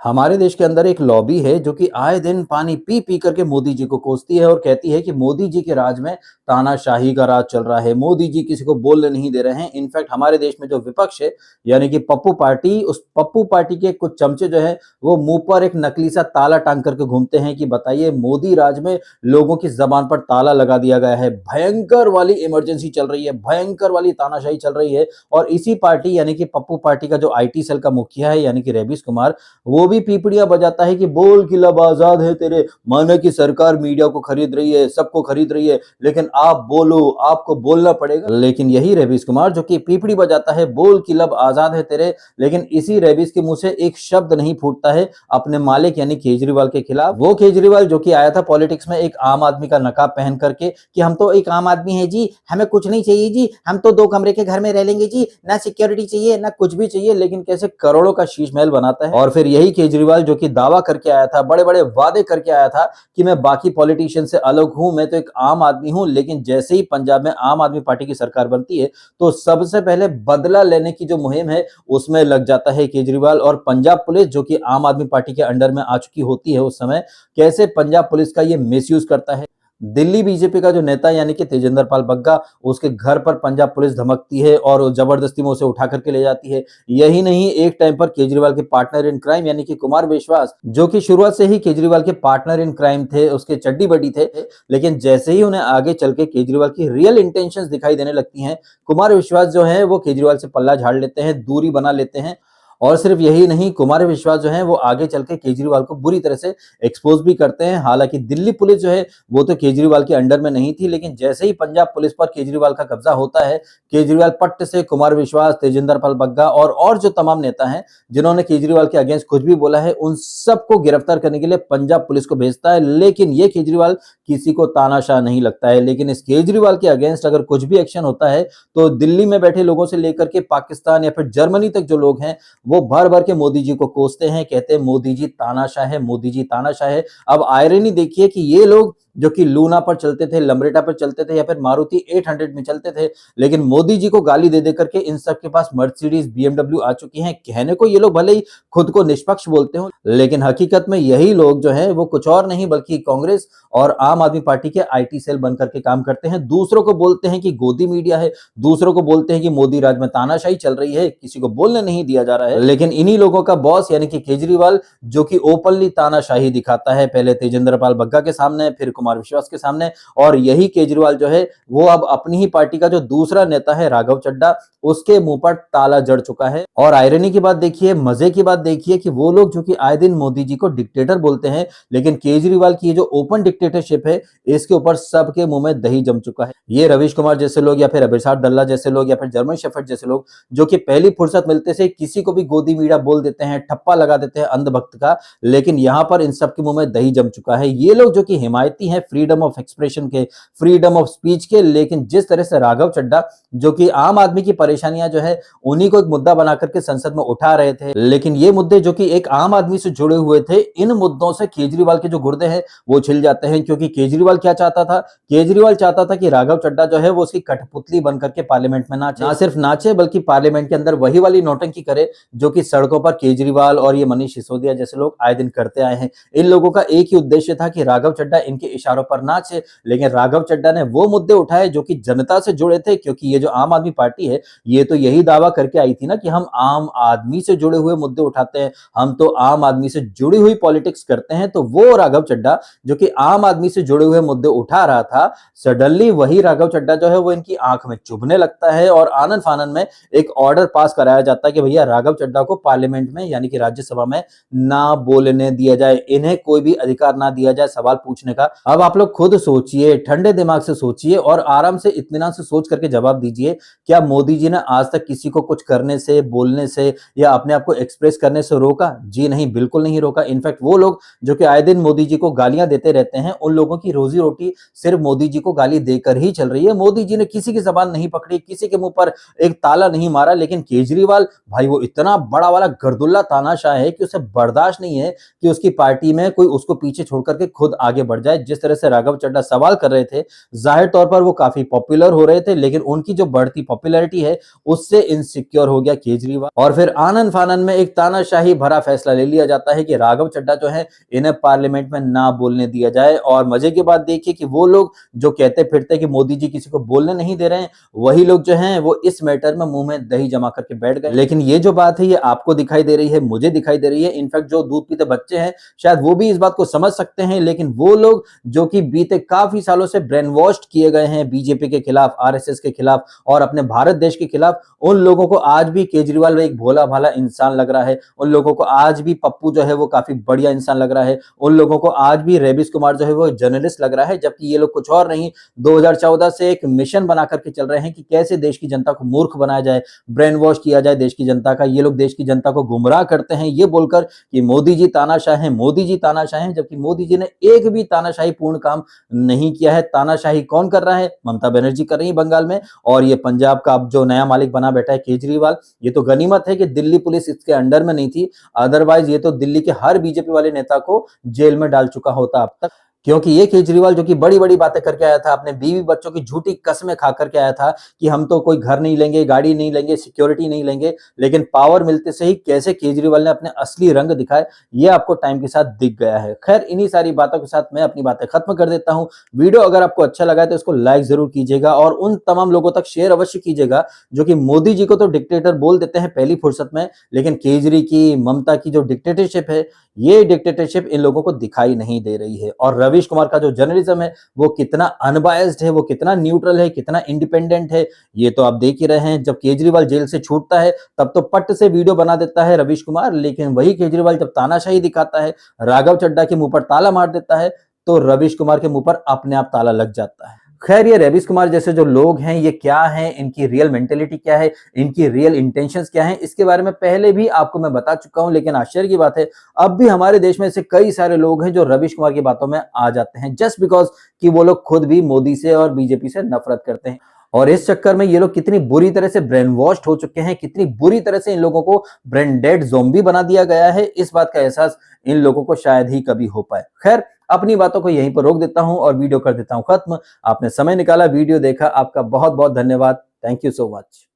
हमारे देश के अंदर एक लॉबी है जो कि आए दिन पानी पी पी करके मोदी जी को कोसती है और कहती है कि मोदी जी के राज में तानाशाही का राज चल रहा है। मोदी जी किसी को बोलने नहीं दे रहे हैं। इनफैक्ट हमारे देश में जो विपक्ष है यानी कि पप्पू पार्टी, उस पप्पू पार्टी के कुछ चमचे जो है वो मुंह पर एक नकली सा ताला टांग करके घूमते हैं कि बताइए मोदी राज में लोगों की जबान पर ताला लगा दिया गया है, भयंकर वाली इमरजेंसी चल रही है, भयंकर वाली तानाशाही चल रही है। और इसी पार्टी यानी कि पप्पू पार्टी का जो आईटी सेल का मुखिया है यानी कि रेबिस कुमार, वो भी पीपड़ियां बजाता है कि बोल कि लब आजाद है तेरे, माना कि सरकार मीडिया को खरीद रही है, सबको खरीद रही है, लेकिन आप बोलो, आपको बोलना पड़ेगा। लेकिन यही रेबिस कुमार जो कि पीपड़ी बजाता है बोल कि लब आजाद है तेरे, लेकिन इसी रेबिस के मुंह से एक शब्द नहीं फूटता है अपने मालिक यानी केजरीवाल के खिलाफ। वो केजरीवाल जो कि आया था पॉलिटिक्स में एक आम आदमी का नकाब पहन करके कि हम तो एक आम आदमी है जी, हमें कुछ नहीं चाहिए जी, हम तो 2 कमरे के घर में रह लेंगे जी, ना सिक्योरिटी चाहिए ना कुछ भी चाहिए, लेकिन कैसे करोड़ों का शीश महल बनाता है। और फिर यही केजरीवाल जो कि दावा करके आया था, बड़े बड़े वादे करके आया था कि मैं बाकी पॉलिटिशियन से अलग हूं, मैं तो एक आम आदमी हूं, लेकिन जैसे ही पंजाब में आम आदमी पार्टी की सरकार बनती है तो सबसे पहले बदला लेने की जो मुहिम है उसमें लग जाता है केजरीवाल। और पंजाब पुलिस जो कि आम आदमी पार्टी के अंडर में आ चुकी होती है उस समय, कैसे पंजाब पुलिस का ये मिसयूज करता है। दिल्ली बीजेपी का जो नेता यानी कि तेजिंदर पाल बग्गा, उसके घर पर पंजाब पुलिस धमकती है और जबरदस्ती में उसे उठा करके ले जाती है। यही नहीं, एक टाइम पर केजरीवाल के पार्टनर इन क्राइम यानी कि कुमार विश्वास, जो कि शुरुआत से ही केजरीवाल के पार्टनर इन क्राइम थे, उसके चड्डी बड्डी थे, लेकिन जैसे ही उन्हें आगे चल के केजरीवाल की रियल इंटेंशंस दिखाई देने लगती हैं, कुमार विश्वास जो है वो केजरीवाल से पल्ला झाड़ लेते हैं, दूरी बना लेते हैं। और सिर्फ यही नहीं, कुमार विश्वास जो है वो आगे चल के केजरीवाल को बुरी तरह से एक्सपोज भी करते हैं। हालांकि दिल्ली पुलिस जो है वो तो केजरीवाल के अंडर में नहीं थी, लेकिन जैसे ही पंजाब पुलिस पर केजरीवाल का कब्जा होता है, केजरीवाल पट्ट से कुमार विश्वास, तेजिंदर पाल बग्गा और जो तमाम नेता हैं जिन्होंने केजरीवाल के अगेंस्ट कुछ भी बोला है, उन सबको गिरफ्तार करने के लिए पंजाब पुलिस को भेजता है। लेकिन ये केजरीवाल किसी को तानाशाह नहीं लगता है। लेकिन इस केजरीवाल के अगेंस्ट अगर कुछ भी एक्शन होता है तो दिल्ली में बैठे लोगों से लेकर के पाकिस्तान या फिर जर्मनी तक जो लोग हैं वो भर भर के मोदी जी को कोसते हैं, कहते हैं मोदी जी तानाशाह है, मोदी जी तानाशाह है। अब आयरनी देखिए कि ये लोग जो कि लूना पर चलते थे, लम्ब्रेटा पर चलते थे या फिर मारुति 800 में चलते थे, लेकिन मोदी जी को गाली दे दे करके इन सब के पास मर्सिडीज बीएमडब्ल्यू आ चुकी हैं। कहने को ये लोग भले ही खुद को निष्पक्ष बोलते हो, लेकिन हकीकत में यही लोग जो है वो कुछ और नहीं बल्कि कांग्रेस और आम आदमी पार्टी के आईटी सेल बनकर के काम करते हैं। दूसरों को बोलते हैं कि गोदी मीडिया है, दूसरों को बोलते हैं कि मोदी राज में तानाशाही चल रही है, किसी को बोलने नहीं दिया जा रहा है। लेकिन इन्हीं लोगों का बॉस यानी कि केजरीवाल जो कि ओपनली तानाशाही दिखाता है, पहले तेजिंदर पाल बग्गा के सामने, फिर कुमार विश्वास के सामने। और यही केजरीवाल जो है वो अब अपनी ही पार्टी का जो दूसरा नेता है राघव चड्ढा, उसके मुंह पर ताला जड़ चुका है। और आयरनी की बात देखिए, मजे की बात देखिए कि वो लोग जो कि आए दिन मोदी जी को डिक्टेटर बोलते हैं, लेकिन केजरीवाल की ये जो ओपन डिक्टेटरशिप है इसके ऊपर सबके मुंह में दही जम चुका है। ये रवीश कुमार जैसे लोग या फिर अभिषेक डल्ला जैसे लोग या फिर जर्मन शेफर्ड जैसे लोग जो कि पहली फुर्सत मिलते से किसी को भी गोदी मीडिया बोल देते हैं, ठप्पा लगा देते हैं अंधभक्त का, लेकिन यहां पर इन सबके मुंह में दही जम चुका है। ये लोग जो कि हिमायती हैं फ्रीडम ऑफ एक्सप्रेशन के, फ्रीडम ऑफ स्पीच के, लेकिन जिस तरह से राघव चड्ढा जो कि आम आदमी की परेशानियां जो है उन्हीं को एक मुद्दा बना करके संसद में उठा रहे थे, लेकिन ये मुद्दे जो कि एक आम आदमी से जुड़े हुए थे, इन मुद्दों से केजरीवाल के जो गुर्दे हैं वो छिल जाते हैं। क्योंकि केजरीवाल क्या चाहता था, केजरीवाल चाहता था कि राघव चड्ढा जो है वो उसकी कठपुतली बनकर के पार्लियामेंट में नाचे, ना सिर्फ नाचे बल्कि पार्लियामेंट के अंदर वही वाली नौटंकी करे जो कि सड़कों पर केजरीवाल और ये मनीष सिसोदिया जैसे लोग आए दिन करते आए हैं। इन लोगों का एक ही उद्देश्य था कि राघव चड्ढा इनके इशारों पर नाचे, लेकिन राघव चड्ढा ने वो मुद्दे उठाए जो कि जनता से जुड़े थे। क्योंकि ये जो आम आदमी पार्टी है ये तो यही दावा करके आई थी ना कि हम आम आदमी से जुड़े हुए मुद्दे उठाते हैं, हम तो आम आदमी से जुड़ी हुई पॉलिटिक्स करते हैं। तो वो राघव चड्ढा जो कि आम आदमी से जुड़े हुए मुद्दे उठा रहा था, सडनली वही राघव चड्ढा जो है वो इनकी आंख में चुभने लगता है और आनन फानन में एक ऑर्डर पास कराया जाता है कि भैया राघव चड्ढा को पार्लियामेंट में यानी कि राज्यसभा में ना बोलने दिया जाए, इन्हें कोई भी अधिकार ना दिया जाए सवाल पूछने का। अब आप लोग खुद सोचिए, ठंडे दिमाग से सोचिए और आराम से इत्मीनान से सोच करके जवाब दीजिए, क्या मोदी जी ने आज तक किसी को कुछ करने से, बोलने से या अपने आप को एक्सप्रेस करने से रोका? जी नहीं, बिल्कुल नहीं रोका। इनफैक्ट वो लोग जो कि आए दिन मोदी जी को गालियां देते रहते हैं, उन लोगों की रोजी रोटी सिर्फ मोदी जी को गाली देकर ही चल रही है। मोदी जी ने किसी की जबान नहीं पकड़ी, किसी के मुंह पर एक ताला नहीं मारा, लेकिन केजरीवाल भाई वो इतना इतना बड़ा वाला गर्दुल्ला तानाशाह है कि उसे बर्दाश्त नहीं है कि उसकी पार्टी में कोई उसको पीछे छोड़ करके खुद आगे बढ़ जाए। जिस तरह से राघव चड्ढा सवाल कर रहे थे, जाहिर तौर पर वो काफी पॉपुलर हो रहे थे, लेकिन उनकी जो बढ़ती पॉपुलैरिटी है उससे इनसिक्योर हो गया केजरीवाल और फिर आनन फानन में एक तानाशाही भरा फैसला ले लिया जाता है कि राघव चड्ढा जो है इन्हें पार्लियामेंट में ना बोलने दिया जाए। और मजे की बात देखिए कि वो लोग जो कहते फिरते कि मोदी जी किसी को बोलने नहीं दे रहे हैं, वही लोग जो हैं वो इस मैटर में मुंह में दही जमा करके बैठ गए। लेकिन ये जो बात है ये आपको दिखाई दे रही है, मुझे दिखाई दे रही है, इनफैक्ट जो दूध पीते बच्चे हैं शायद वो भी इस बात को समझ सकते हैं, लेकिन वो लोग जो कि बीते काफी सालों से ब्रेन वॉश्ड किए गए हैं बीजेपी के खिलाफ, आरएसएस के खिलाफ और अपने भारत देश के खिलाफ, उन लोगों को आज भी केजरीवाल एक भोला भाला इंसान लग रहा है। उन लोगों को आज भी पप्पू जो है वो काफी बढ़िया इंसान लग रहा है। उन लोगों को आज भी रेबिस कुमार जो है वो जर्नलिस्ट लग रहा है, जबकि ये लोग कुछ और नहीं, 2014 से एक मिशन बना करके चल रहे हैं कि कैसे देश की जनता को मूर्ख बनाया जाए, ब्रेन वॉश किया जाए देश की जनता का। ये लोग देश की जनता को गुमराह करते हैं ये बोलकर कि मोदी जी तानाशाह हैं, मोदी जी तानाशाह हैं, जबकि मोदी जी ने एक भी तानाशाही पूर्ण काम नहीं किया है। तानाशाही कौन कर रहा है? ममता बनर्जी कर रही है बंगाल में, और ये पंजाब का अब जो नया मालिक बना बैठा है केजरीवाल। ये तो गनीमत है कि दिल्ली पुलिस इसके अंडर में नहीं थी, अदरवाइज ये तो दिल्ली के हर बीजेपी वाले नेता को जेल में डाल चुका होता अब तक। क्योंकि ये केजरीवाल जो कि बड़ी-बड़ी बातें करके आया था, अपने बीवी बच्चों की झूठी कस्में खा करके आया था कि हम तो कोई घर नहीं लेंगे, गाड़ी नहीं लेंगे, सिक्योरिटी नहीं लेंगे, लेकिन पावर मिलते से ही कैसे केजरीवाल ने अपने असली रंग दिखाए, ये आपको टाइम के साथ दिख गया है। खैर, इन्हीं सारी बातों के साथ मैं अपनी बातें खत्म कर देता हूं। वीडियो अगर आपको अच्छा लगा है तो इसको लाइक जरूर कीजिएगा और उन तमाम लोगों तक शेयर अवश्य कीजिएगा जो कि मोदी जी को तो डिक्टेटर बोल देते हैं पहली फुर्सत में, लेकिन केजरी की, ममता की जो डिक्टेटरशिप है, ये डिक्टेटरशिप इन लोगों को दिखाई नहीं दे रही है। और रवीश कुमार का जो जर्नलिज्म है वो कितना अनबायस्ड है, वो कितना न्यूट्रल है, कितना इंडिपेंडेंट है, ये तो आप देख ही रहे हैं। जब केजरीवाल जेल से छूटता है तब तो पट से वीडियो बना देता है रवीश कुमार, लेकिन वही केजरीवाल जब तानाशाही दिखाता है, राघव चड्ढा के मुंह पर ताला मार देता है, तो रवीश कुमार के मुंह पर अपने आप ताला लग जाता है। खैर, ये रवीश कुमार जैसे जो लोग हैं ये क्या हैं, इनकी रियल मेंटेलिटी क्या है, इनकी रियल इंटेंशंस क्या हैं, इसके बारे में पहले भी आपको मैं बता चुका हूं, लेकिन आश्चर्य की बात है अब भी हमारे देश में ऐसे कई सारे लोग हैं जो रवीश कुमार की बातों में आ जाते हैं, जस्ट बिकॉज कि वो लोग खुद भी मोदी से और बीजेपी से नफरत करते हैं। और इस चक्कर में ये लोग कितनी बुरी तरह से ब्रेन वॉश्ड हो चुके हैं, कितनी बुरी तरह से इन लोगों को ब्रेन डेड ज़ोंबी बना दिया गया है, इस बात का एहसास इन लोगों को शायद ही कभी हो पाए। खैर, अपनी बातों को यहीं पर रोक देता हूं और वीडियो कर देता हूं खत्म। आपने समय निकाला, वीडियो देखा, आपका बहुत बहुत धन्यवाद। Thank you so much.